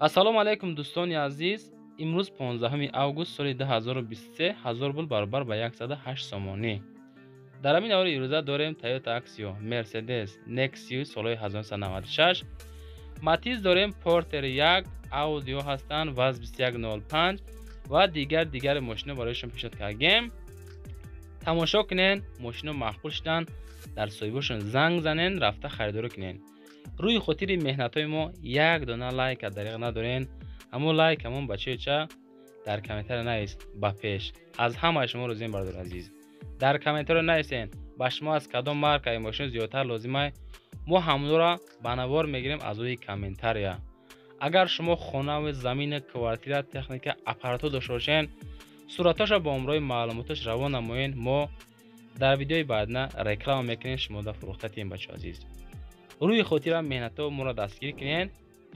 ассалому алайкум дӯстони азиз. имрӯз 15 август соли 2023 1000 пул баробар ба 108 сомонӣ. дар ҳамин аввали ирӯза дорем Toyota Axio, Mercedes, Nexia солҳои 1996, Matiz дорем, Porter 1, Audi ҳастанд, Vaz 2105 ва дигари мошино бароишон пешниҳод кардем. тамошо кунен, мошино мақбул шуданд, дар соҳибашон занг занен, рафта харидорӣ кунен. рӯи хотири меҳнатҳои мо як дона лайка дариқ надорен. ҳамон лайк ҳамон бачаюча дар комментария наист ба пеш. аз ҳамаи шумо розием бардор азиз. дар комментария наистен ба шумо аз кадом маркаи мошин зиёдтар лозимай, мо ҳамонро ба навор мегирем аз рӯи комментария. агар шумо хона, замин, квартира, техника, аппаратур дошта бошен, сураташа бо ҳамроҳи маълумоташ равон намоен. мо дар видеои баъдна реклама мекунем, шумо да фурӯхта тием бачо азиз. рӯи хотира меҳнато моро дастгирӣ кунен,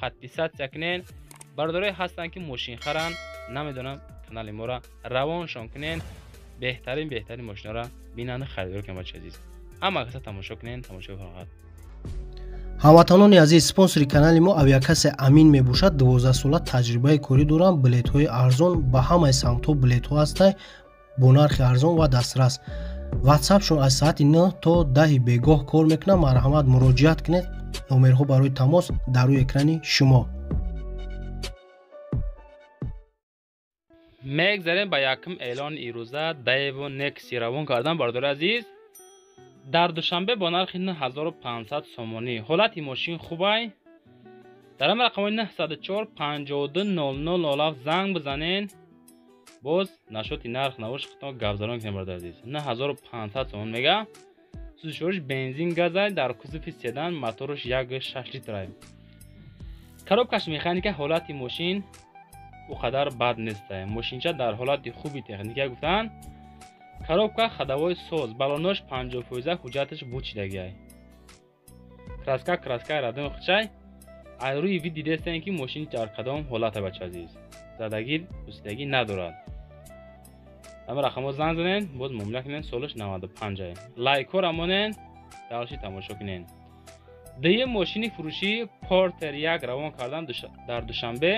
подписатсия кунен. бардорҳое ҳастанд ки мошинхаранд, намедонам, канали моро равоншон кунен, беҳтарин мошинора бинанд, харидор кунен бачо азиз. ҳама каса тамошо кунен, тамошои фарғат. ҳамватанони азиз, спонсори канали мо авиакасе Амин мебошад. 12 сола таҷрибаи корӣ дорам. билетҳои арзон ба ҳамаи самтҳо билетҳо ҳастанд бо нархи арзон ва дастрас. ватсапшон аз соати 9 то 10 бегоҳ кор мекунад. марҳамат, муроҷиат кунед. номерҳо барои тамос дар рӯи экрани шумо. мегзарем ба якум эълони ирӯза Daewoo Nexia равон кардан. бардори азиз, дар душанбе бо нархи 9500 сомонӣ. ҳолати мошин хубай. дар ҳама рақамои 904 52 0007 занг бизанен. боз нашоти нарх навош худтон гавзарон кунем бардор азиз. 9500 сомон мега. сӯзишвориш бензин газай, дар кузуфи седан, мотораш 1.6 литрай. коробкаш механика, ҳолати мошин او قدر بد نیست. ماشینچه در حالت خوبی تکنیکی گفتن. коробка ходовой соз, балонош 50% ҳуҷҷаташ бучидагӣ. краска радон хичай. аз рӯи вид дидестен ки мошин дар кадом ҳолата бача азиз. задагӣ бусидагӣ надорад. ҳама рақамҳо занг занен, боз муомила кунен. солаш 95. лайко рамонен, далши тамошо кунен. дуюм мошини фурӯшӣ Porter 1 равон кардан дар душанбе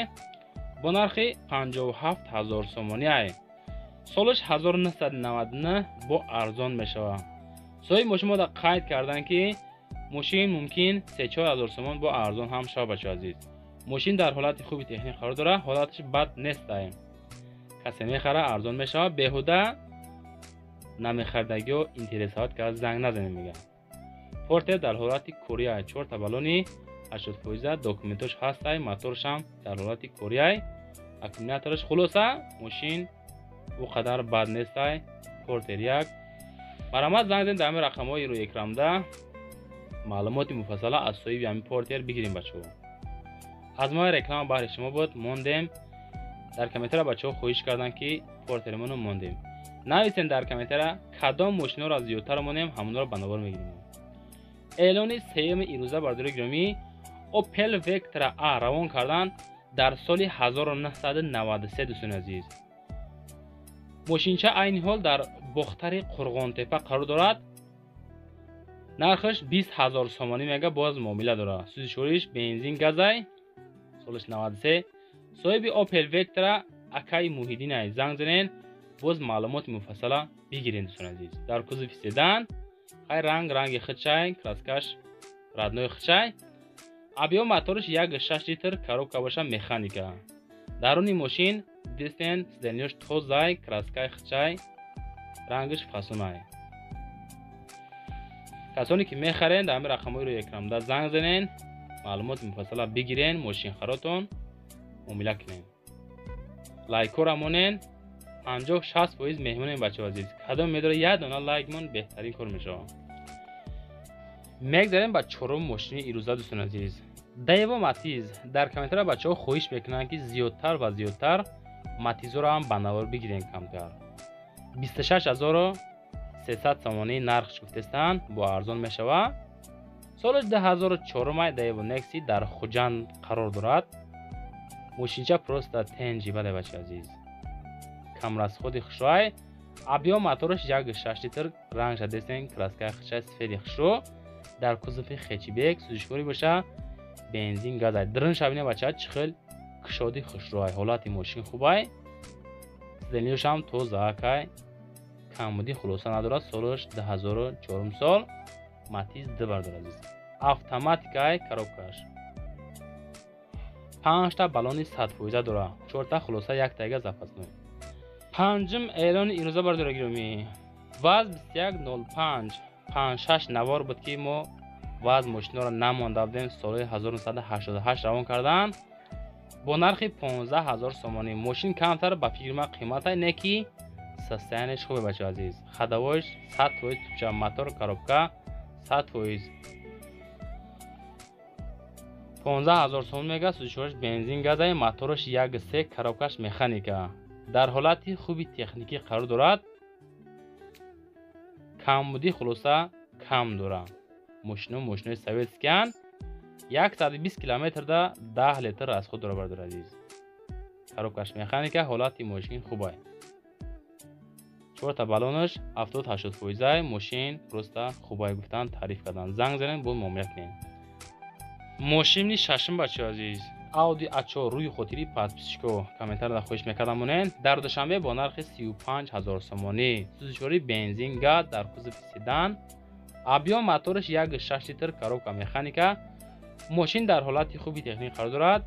бо нархи 57000 сомонӣ ай. солаш 1999 бо арзон мешавад. соҳиби мошин мода қайд кардан ки мошин мумкин 3-4000 сомон бо арзон ҳам шавад бачо азиз. мошин дар ҳолати хуби техник қарор дорад, ҳолаташ бад нест ай. касе мехара арзон мешавад, беҳуда намехардагиҳо интересавад ки аз занг назанем мегӯяд. Porter дар ҳолати курия 4 та балони 80% документош ҳаст ай. моторш ҳам дар ҳолати курия, аккумулятораш хулоса мошин او قدر бад нест ай. Porter 1. марҳамат, занг занед дар ҳамаи рақамҳои рӯи экранда маълумоти муфассала аз соҳиби ҳамин Porter бигирем бачаҳо. аз мои реклама баҳри шумо буд. мондем. дар комментария бачаҳо хоҳиш карданд ки Porter-моно мондем. нависен дар комментария кадом мошинҳоро зиёдтар монем, ҳамонро ба навор мегирем. эълони сеюми ирӯза бардори гиромӣ Opel Vectra A равон кардан дар соли 1993 дӯстони азиз. мошинча айни ҳол дар бохтари Қурғонтепа қарор дорад. нархаш 20000 сомонӣ мега, боз муомила дорад. сӯзишвориш бензин газай. солаш 93. соҳиби Opel Vectra Акаи Муҳиддин ай. занг занен, боз маълумоти муфассала бигирен дӯстони азиз. дар кузуфи седан, хай ранги хичай, краскаш раднои хичай. объем мотораш 1.6 литр, коробка боша механика. даруни мошин дистен сиденёш тозай, краскай хичай, рангаш фасунай. касоне ки мехарен дар ҳамаи рақамҳои рӯи экранда занг занен, маълумоти муфассала бигирен, мошинхаротон муомила кунен. лайко рамонен. 50-60% меҳмонем бачаҳо азиз. кадом медора як дона лайкмон беҳтарин кор мешавад. мегзарем ба чорум мошини ирӯза дӯстони азиз. Daewoo Matiz. дар комментария бачаҳо хоҳиш мекунанд ки зиёдтар ва зиёдтар Matizҳоро ҳам ба навор бигирем камтар. 26300 сомонӣ нархш гуфтестанд, бо арзон мешавад. соли 2004 Daewoo Nexia дар Хуҷанд қарор дорад. мошинча просто тенҷи бале бача азиз. камрасходи хушрой. объем мотораш 1.6 литр, рангша дестен краскаи хичай сфеди хушро. дар кузуфи хечибек сӯзишворӣ боша бензин газай. дрын шабине бача чихил кушоди хушрӯй, ҳолати мошин хубай, сиденияш ҳам тозаакай, камбудӣ хулоса надорад, солаш 2004 сол, Матиз д бардор азиз. Автоматикай коробкаш. 5 та балони 100% дора, 4 та хулоса, 1 тайга запасной. Панҷум эълони имрӯза бардора гиромӣ. ВАЗ 2105 56 навор буд ки мо ВАЗ мошинҳоро намонда будем, соли 1988 равон кардан бо нархи 15000 сомонӣ. Мошин камтар ба фирма қиматай не ки состоянияш хубе бача азиз. Ходовойш 100% тупча, мотор, коробка 100%. 15000 сомон мега, сӯзишвораш бензин газай, мотораш 1.3, коробкаш механика. дар ҳолати хуби техникӣ қарор дорад. камбудӣ хулоса кам дорад. Мошинои советскиян. 120 километрда 10 литр расход дора бардор азиз. Коробкаш механика, ҳолати мошин хубай. 4 та балонаш 70-80%. Мошин просто хубай гуфтан, таъриф кардан. Занг занен бо муомила кунем. мошини шашм бача азиз. Audi A4 рӯи хотири подписчико. Комментарда хоҳиш мекардам монен. Дар душанбе бо нархи 35000 сомонӣ. сӯзишвори бензин газ дар кузови седан. Объем мотораш 1.6 литр, коробка механика. мошин дар ҳолати хуби техникӣ қарор дорад.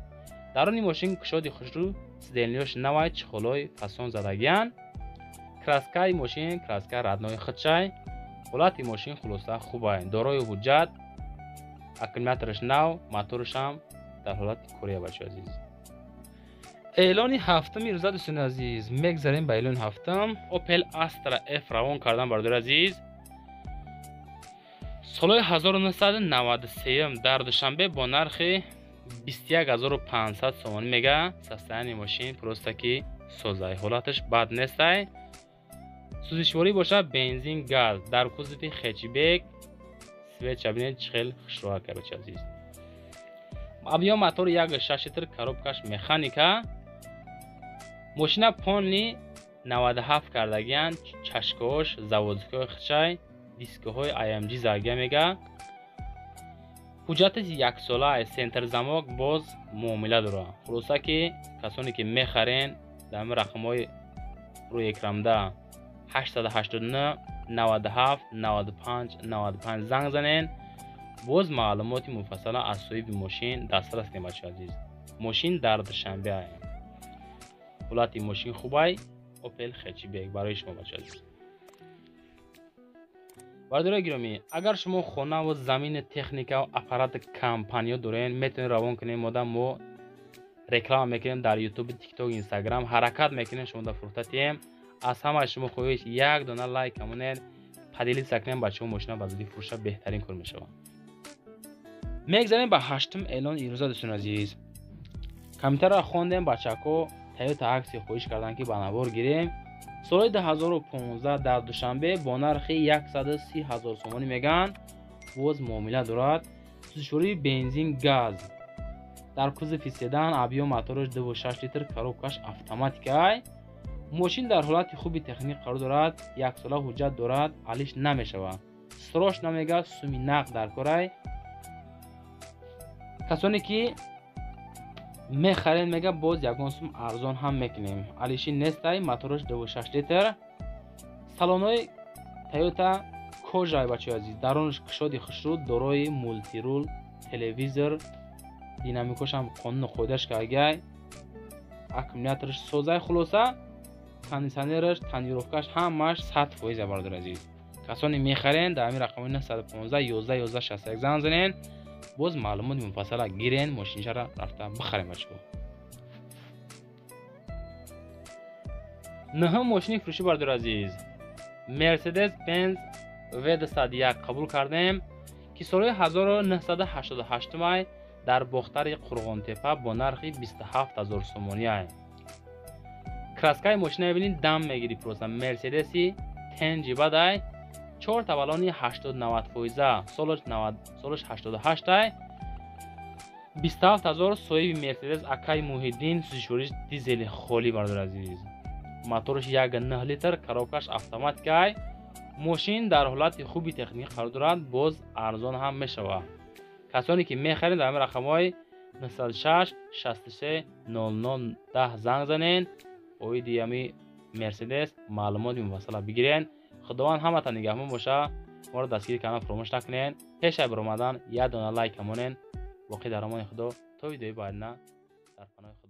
дарони мошин кушоди хушрӯ, сиденияш навай, чихолҳои фасон задагиян. краскаи мошин, краска раднои худчай. ҳолати мошин хулоса хубай. дорои ҳуҷҷат. аккумулятораш нав, мотораш ҳам дар ҳолати корея бача азиз. эълони ҳафтум ирӯза дӯстони азиз, мегзарем ба эълони ҳафтум. Opel Astra F равон кардан бардор азиз. солҳои 1993 дар душанбе бо нархи 21500 сомонӣ мега. состоянияи мошин просто ки созай, ҳолаташ бад нестай. сӯзишворӣ боша бензин газ дар кузови хэтчбек. свеча бинед чихел хушрӯака бача азиз. объем мотор 1.6 литр, коробкаш механика. мошина понли 97 кардагиян, чашкаош заводикои хичай, дискаҳои AMG заргия мега. ҳуҷҷати 1 сола, сентр замок боз муомила дора. хулоса ки касоне ки мехарен дар рақамҳои рӯи экрамда 889 97 95 95 занг занен. боз маълумоти муфассала аз соҳиби мошин дастрас кунем бача азиз. мошин дар душанбе ай. ҳолати мошин хубай. Opel хэтчбек барои шумо бача азиз. бардорои гиромӣ, агар шумо хона ва замини техника ва аппарати компания дорен, метавонед равон кунем. мо реклама мекунем дар YouTube, TikTok, Instagram, ҳаракат мекунем шумо дар фурӯхтатем. аз ҳамаи шумо хоҳиш як дона лайк камонед, падилиса кунем бачаҳо мошина ба зудӣ фурӯша беҳтарин кор мешавад. мегзарем ба ҳаштум эълони ирӯза дӯстони азиз. комментарро хондем, бачаҳо Toyota аксия хоҳиш кардан ки ба навор гирем. соли 2015 дар душанбе бо нархи 130000 сомонӣ меган. боз муомила дорад. сӯзишвории бензин газ дар кузови седан. объем мотораш 2.6 литр, коробкаш автоматикай. мошин дар ҳолати хуби техникӣ қарор дорад. 1 сола ҳуҷҷат дорад, алиш намешавад. срочно мега, суми нақд дар корай. касоне ки мехарен мега боз ягон сум арзон ҳам мекунем. алиши нестай, мотораш 2.6 литр. салонои Toyota кожаи бачаи азиз. даронаш кушоди хушрӯ, дорои мултирул, телевизор, динамикош ҳам қонуну қоидаш каргай. аккумулятораш созай. хулоса кондитсионераш, тонировкаш ҳамаш 100% бардор азиз. касоне мехарен дар ҳамин рақамои 915 11 11 61 занг занен. боз маълумоти муфассала гирен, мошинашро рафта бихарем бачаҳо. наҳум мошини фурӯшӣ бардор азиз. Mercedes-Benz V201 қабул кардем ки солҳои 1988 дар бохтари Қурғонтепа бо нархи 27000 сомонӣ ай. краскаи мошина мебинед, дам мегири просто. Мерседеси Tenji бадай. 4 та балони 80-90%. солаш 88 ай. 27000 соҳиби Mercedes Акай Муҳиддин. сӯзишвориш дизели холӣ бардор азиз. мотораш 1.9 литр, коробкаш автоматикай. мошин дар ҳолати хуби техникӣ қарор дорад. боз арзон ҳам мешавад. касоне ки мехаред дар ҳамин рақамҳои 96 63 00 10 زنگ زنین. اویدی همی مرسدس معلومات مفصل بگیرین. خداوند همتون نگهمون باشه. ما رو دستگیر کانال فراموش نکنین. پیش از رمضان یه دونه لایک همونین. باقی در امان خدا تا ویدیوی بعد نه در پناه خدا.